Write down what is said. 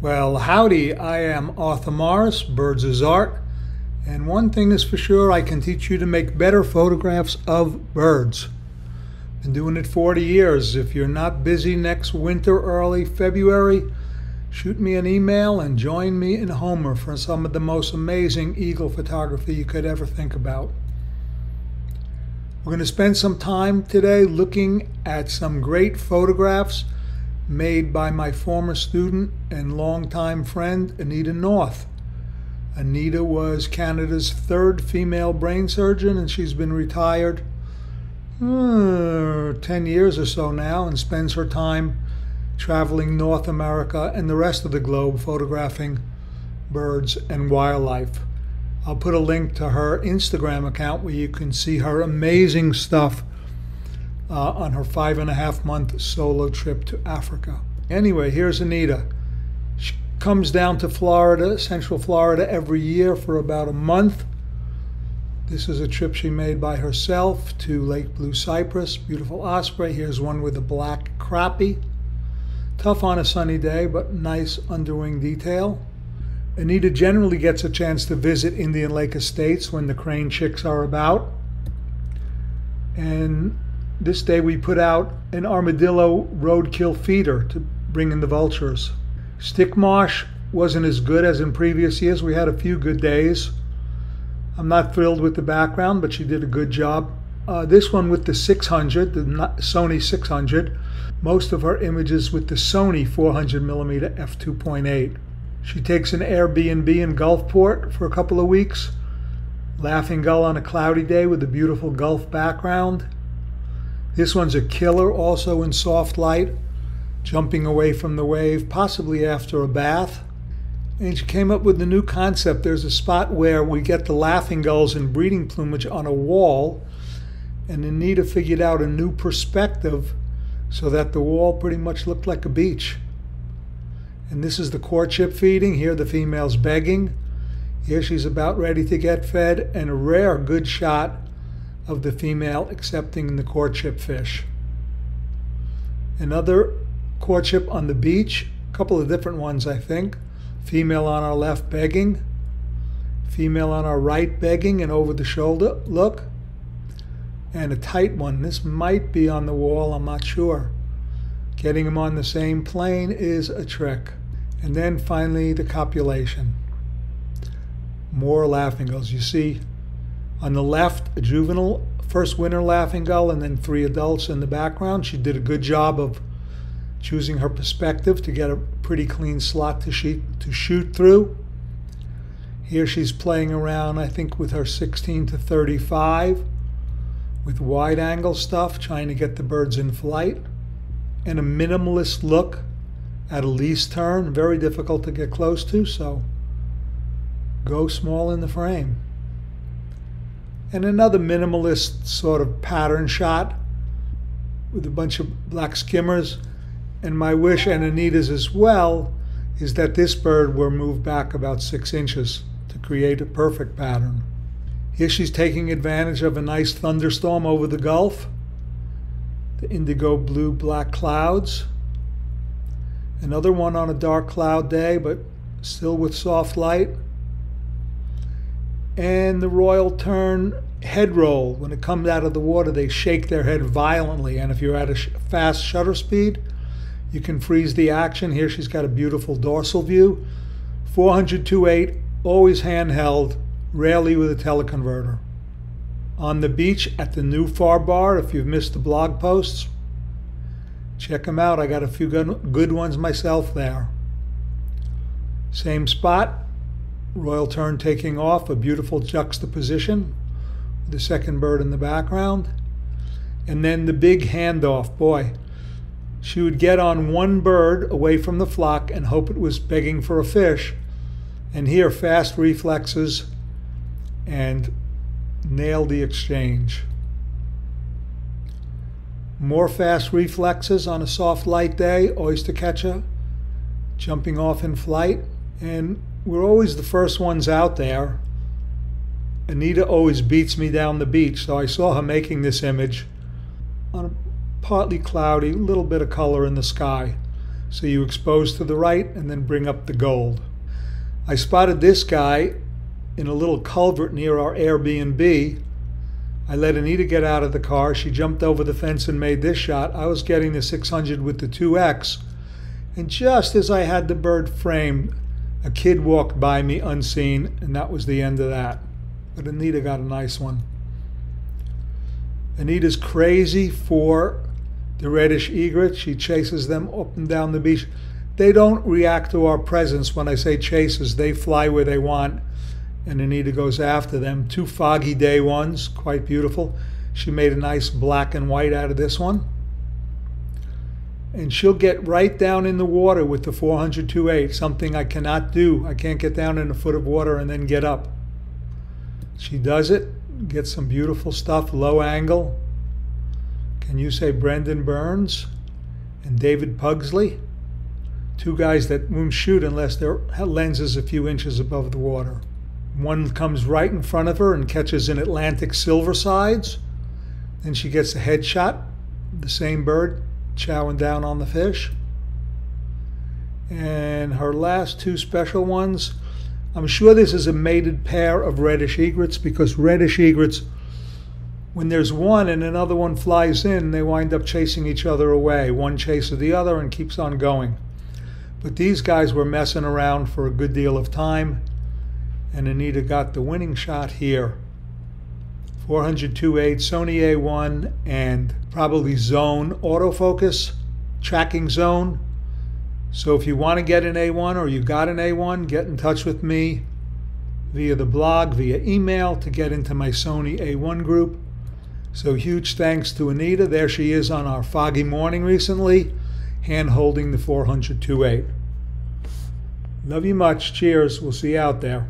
Well, howdy, I am Arthur Morris, Birds is Art, and one thing is for sure, I can teach you to make better photographs of birds. Been doing it 40 years. If you're not busy next winter, early February, shoot me an email and join me in Homer for some of the most amazing eagle photography you could ever think about. We're going to spend some time today looking at some great photographs made by my former student and longtime friend, Anita North. Anita was Canada's third female brain surgeon, and she's been retired 10 years or so now, and spends her time traveling North America and the rest of the globe photographing birds and wildlife. I'll put a link to her Instagram account where you can see her amazing stuff on her 5.5-month solo trip to Africa. Anyway, here's Anita. She comes down to Florida, Central Florida, every year for about a month. This is a trip she made by herself to Lake Blue Cypress, beautiful osprey. Here's one with a black crappie. Tough on a sunny day, but nice underwing detail. Anita generally gets a chance to visit Indian Lake Estates when the crane chicks are about. And this day we put out an armadillo roadkill feeder to bring in the vultures. Stick marsh wasn't as good as in previous years. We had a few good days. I'm not thrilled with the background, but she did a good job. This one with the 600, the Sony 600, most of her images with the Sony 400mm f2.8. She takes an Airbnb in Gulfport for a couple of weeks. Laughing gull on a cloudy day with a beautiful Gulf background. This one's a killer, also in soft light, jumping away from the wave, possibly after a bath. And she came up with a new concept. There's a spot where we get the laughing gulls in breeding plumage on a wall, and Anita figured out a new perspective so that the wall pretty much looked like a beach. And this is the courtship feeding. Here the female's begging. Here she's about ready to get fed, and a rare good shot of the female accepting the courtship fish. Another courtship on the beach, a couple of different ones I think. Female on our left begging, female on our right begging and over the shoulder look, and a tight one. This might be on the wall, I'm not sure. Getting them on the same plane is a trick. And then finally the copulation. More laughing gulls. You see on the left a juvenile first winter laughing gull and then 3 adults in the background. She did a good job of choosing her perspective to get a pretty clean slot to shoot through. Here she's playing around, I think, with her 16 to 35 with wide angle stuff, trying to get the birds in flight. And a minimalist look at a lease turn, very difficult to get close to, so go small in the frame. And another minimalist sort of pattern shot with a bunch of black skimmers. And my wish, and Anita's as well, is that this bird were moved back about 6 inches to create a perfect pattern. Here she's taking advantage of a nice thunderstorm over the Gulf. The indigo blue black clouds. Another one on a dark cloud day, but still with soft light. And the royal tern head roll. When it comes out of the water, they shake their head violently, and if you're at a fast shutter speed, you can freeze the action. Here she's got a beautiful dorsal view. 400-2.8, always handheld, rarely with a teleconverter. On the beach at the new Far Bar, if you've missed the blog posts, check them out. I got a few good ones myself there. Same spot, royal tern taking off, a beautiful juxtaposition, with the second bird in the background. And then the big handoff, boy. She would get on one bird away from the flock and hope it was begging for a fish. And here, fast reflexes and nail the exchange. More fast reflexes on a soft light day, oyster catcher, jumping off in flight. And we're always the first ones out there. Anita always beats me down the beach, so I saw her making this image on a partly cloudy, little bit of color in the sky. So you expose to the right and then bring up the gold. I spotted this guy in a little culvert near our Airbnb. I let Anita get out of the car. She jumped over the fence and made this shot. I was getting the 600 with the 2X. And just as I had the bird framed, a kid walked by me unseen, and that was the end of that. But Anita got a nice one. Anita's crazy for the reddish egrets. She chases them up and down the beach. They don't react to our presence when I say chases. They fly where they want, and Anita goes after them. 2 foggy day ones, quite beautiful. She made a nice black and white out of this one. And she'll get right down in the water with the 400-2.8, something I cannot do. I can't get down in a foot of water and then get up. She does it, gets some beautiful stuff, low angle. Can you say Brendan Burns and David Pugsley? 2 guys that won't shoot unless their lens is a few inches above the water. One comes right in front of her and catches an Atlantic silver sides. Then she gets a headshot, the same bird, chowing down on the fish. And her last 2 special ones, I'm sure this is a mated pair of reddish egrets, because reddish egrets, when there's one and another one flies in, they wind up chasing each other away. One chases the other and keeps on going. But these guys were messing around for a good deal of time, and Anita got the winning shot here. 400-2.8, Sony A1, and probably zone autofocus, tracking zone. So if you want to get an A1 or you got an A1, get in touch with me via the blog, via email, to get into my Sony A1 group. So huge thanks to Anita. There she is on our foggy morning recently, hand holding the 400-2.8. Love you much. Cheers. We'll see you out there.